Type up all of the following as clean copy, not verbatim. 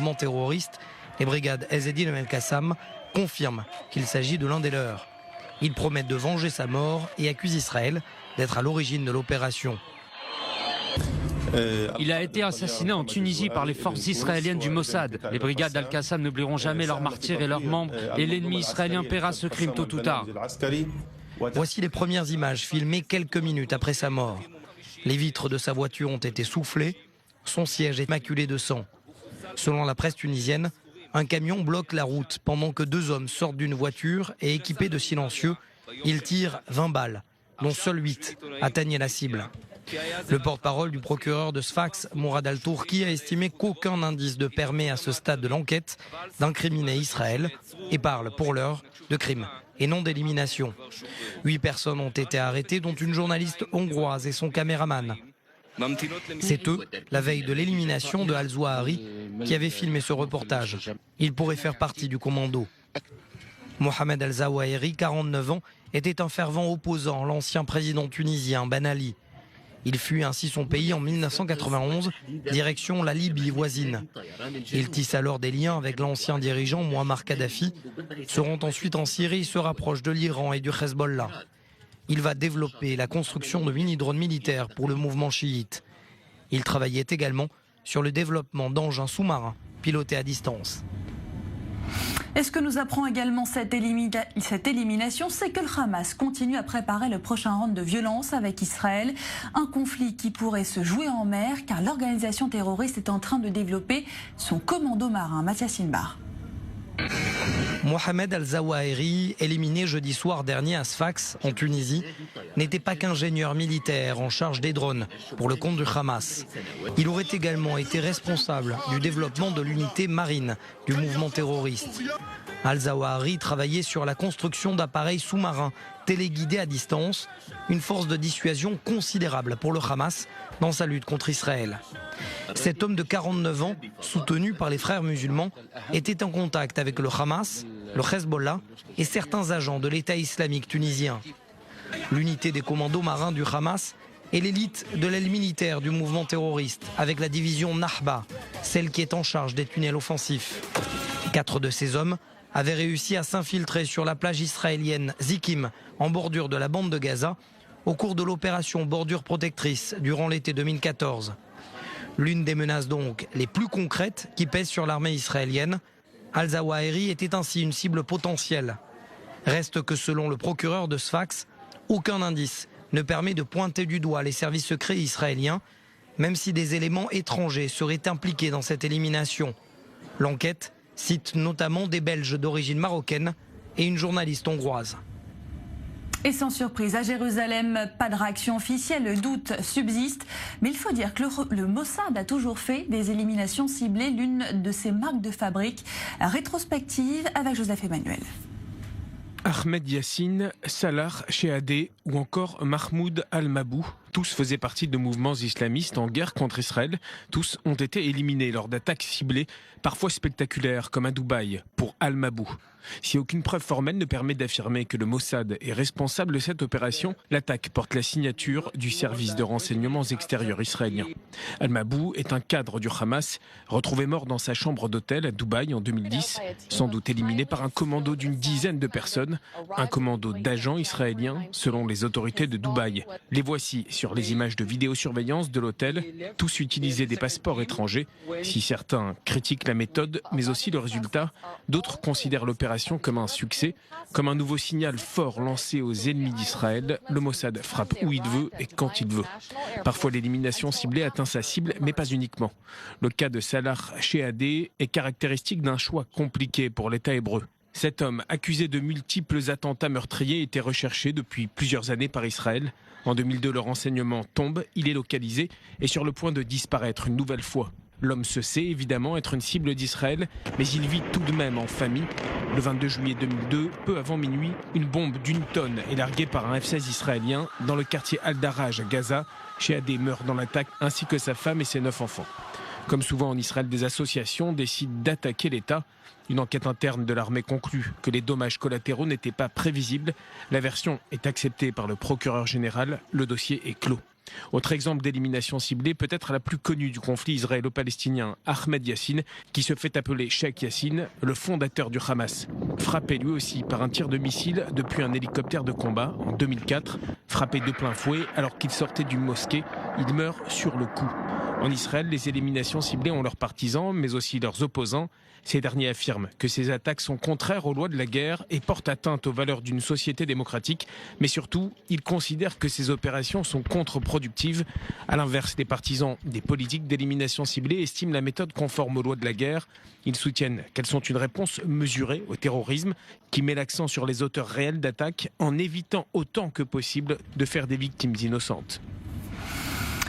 mouvement terroriste, les brigades Ezzedine el-Qassam confirment qu'il s'agit de l'un des leurs. Ils promettent de venger sa mort et accusent Israël d'être à l'origine de l'opération. Il a été assassiné en Tunisie par les forces israéliennes du Mossad. Les brigades Al-Qassam n'oublieront jamais leurs martyrs et leurs membres, et l'ennemi israélien paiera ce crime tôt ou tard. Voici les premières images filmées quelques minutes après sa mort. Les vitres de sa voiture ont été soufflées, son siège est maculé de sang. Selon la presse tunisienne, un camion bloque la route pendant que 2 hommes sortent d'une voiture et équipés de silencieux, ils tirent 20 balles, dont seules 8 atteignaient la cible. Le porte-parole du procureur de Sfax, Mourad Al-Tourki, a estimé qu'aucun indice ne permet à ce stade de l'enquête d'incriminer Israël et parle pour l'heure de crime et non d'élimination. 8 personnes ont été arrêtées, dont une journaliste hongroise et son caméraman. C'est eux, la veille de l'élimination de Al-Zawahiri, qui avaient filmé ce reportage. Ils pourraient faire partie du commando. Mohamed Al-Zawahiri, 49 ans, était un fervent opposant à l'ancien président tunisien Ben Ali. Il fuit ainsi son pays en 1991, direction la Libye voisine. Il tisse alors des liens avec l'ancien dirigeant Mouammar Kadhafi, se rend ensuite en Syrie et se rapproche de l'Iran et du Hezbollah. Il va développer la construction de mini-drones militaires pour le mouvement chiite. Il travaillait également sur le développement d'engins sous-marins pilotés à distance. Et ce que nous apprend également cette élimination, c'est que le Hamas continue à préparer le prochain round de violence avec Israël. Un conflit qui pourrait se jouer en mer, car l'organisation terroriste est en train de développer son commando marin. Mathias Sinbar. Mohamed Al-Zawahiri, éliminé jeudi soir dernier à Sfax, en Tunisie, n'était pas qu'ingénieur militaire en charge des drones pour le compte du Hamas. Il aurait également été responsable du développement de l'unité marine du mouvement terroriste. Al-Zawahiri travaillait sur la construction d'appareils sous-marins téléguidés à distance, une force de dissuasion considérable pour le Hamas dans sa lutte contre Israël. Cet homme de 49 ans, soutenu par les frères musulmans, était en contact avec le Hamas, le Hezbollah et certains agents de l'État islamique tunisien. L'unité des commandos marins du Hamas est l'élite de l'aile militaire du mouvement terroriste, avec la division Nahba, celle qui est en charge des tunnels offensifs. 4 de ces hommes avaient réussi à s'infiltrer sur la plage israélienne Zikim, en bordure de la bande de Gaza, au cours de l'opération Bordure Protectrice durant l'été 2014. L'une des menaces donc les plus concrètes qui pèsent sur l'armée israélienne. Al-Zawahiri était ainsi une cible potentielle. Reste que selon le procureur de Sfax, aucun indice ne permet de pointer du doigt les services secrets israéliens, même si des éléments étrangers seraient impliqués dans cette élimination. L'enquête cite notamment des Belges d'origine marocaine et une journaliste hongroise. Et sans surprise, à Jérusalem, pas de réaction officielle, le doute subsiste. Mais il faut dire que le Mossad a toujours fait des éliminations ciblées, l'une de ses marques de fabrique. Rétrospective avec Joseph Emmanuel. Ahmed Yassine, Salah Shehadeh ou encore Mahmoud Al-Mabou, tous faisaient partie de mouvements islamistes en guerre contre Israël. Tous ont été éliminés lors d'attaques ciblées, parfois spectaculaires, comme à Dubaï, pour Al-Mabou. Si aucune preuve formelle ne permet d'affirmer que le Mossad est responsable de cette opération, l'attaque porte la signature du service de renseignements extérieurs israélien. Al-Mabou est un cadre du Hamas, retrouvé mort dans sa chambre d'hôtel à Dubaï en 2010, sans doute éliminé par un commando d'une dizaine de personnes, un commando d'agents israéliens selon les autorités de Dubaï. Les voici sur les images de vidéosurveillance de l'hôtel, tous utilisaient des passeports étrangers. Si certains critiquent la méthode, mais aussi le résultat, d'autres considèrent l'opération comme un succès, comme un nouveau signal fort lancé aux ennemis d'Israël. Le Mossad frappe où il veut et quand il veut. Parfois l'élimination ciblée atteint sa cible, mais pas uniquement. Le cas de Salah Shehadeh est caractéristique d'un choix compliqué pour l'État hébreu. Cet homme, accusé de multiples attentats meurtriers, était recherché depuis plusieurs années par Israël. En 2002, le renseignement tombe, il est localisé et sur le point de disparaître une nouvelle fois. L'homme se sait évidemment être une cible d'Israël, mais il vit tout de même en famille. Le 22 juillet 2002, peu avant minuit, une bombe d'une tonne est larguée par un F-16 israélien dans le quartier Al-Daraj à Gaza. Shehadeh meurt dans l'attaque ainsi que sa femme et ses 9 enfants. Comme souvent en Israël, des associations décident d'attaquer l'État. Une enquête interne de l'armée conclut que les dommages collatéraux n'étaient pas prévisibles. La version est acceptée par le procureur général. Le dossier est clos. Autre exemple d'élimination ciblée, peut-être la plus connue du conflit israélo-palestinien, Ahmed Yassine, qui se fait appeler Sheikh Yassine, le fondateur du Hamas. Frappé lui aussi par un tir de missile depuis un hélicoptère de combat en 2004, frappé de plein fouet alors qu'il sortait d'une mosquée, il meurt sur le coup. En Israël, les éliminations ciblées ont leurs partisans, mais aussi leurs opposants. Ces derniers affirment que ces attaques sont contraires aux lois de la guerre et portent atteinte aux valeurs d'une société démocratique. Mais surtout, ils considèrent que ces opérations sont contre-productives. À l'inverse, les partisans des politiques d'élimination ciblée estiment la méthode conforme aux lois de la guerre. Ils soutiennent qu'elles sont une réponse mesurée au terrorisme qui met l'accent sur les auteurs réels d'attaques en évitant autant que possible de faire des victimes innocentes.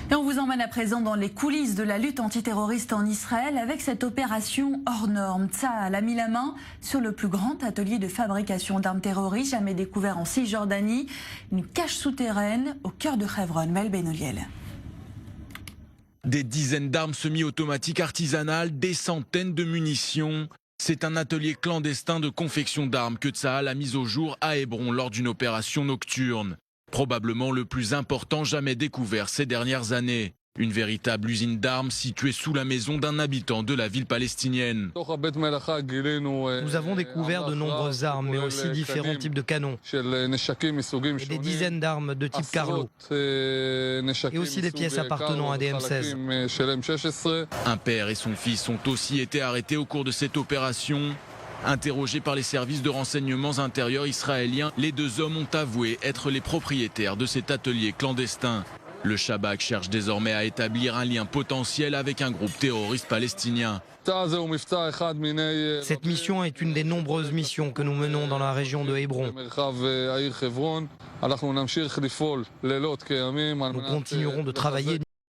Et on vous emmène à présent dans les coulisses de la lutte antiterroriste en Israël avec cette opération hors norme. Tsahal a mis la main sur le plus grand atelier de fabrication d'armes terroristes jamais découvert en Cisjordanie, une cache souterraine au cœur de Hebron. Mel Benoliel. Des dizaines d'armes semi-automatiques artisanales, des centaines de munitions. C'est un atelier clandestin de confection d'armes que Tsahal a mis au jour à Hébron lors d'une opération nocturne. Probablement le plus important jamais découvert ces dernières années. Une véritable usine d'armes située sous la maison d'un habitant de la ville palestinienne. Nous avons découvert de nombreuses armes, mais aussi différents types de canons. Et des dizaines d'armes de type Carlo. Et aussi des pièces appartenant à des M16. Un père et son fils ont aussi été arrêtés au cours de cette opération. Interrogés par les services de renseignements intérieurs israéliens, les deux hommes ont avoué être les propriétaires de cet atelier clandestin. Le Shabak cherche désormais à établir un lien potentiel avec un groupe terroriste palestinien. Cette mission est une des nombreuses missions que nous menons dans la région de Hébron. Nous continuerons de travailler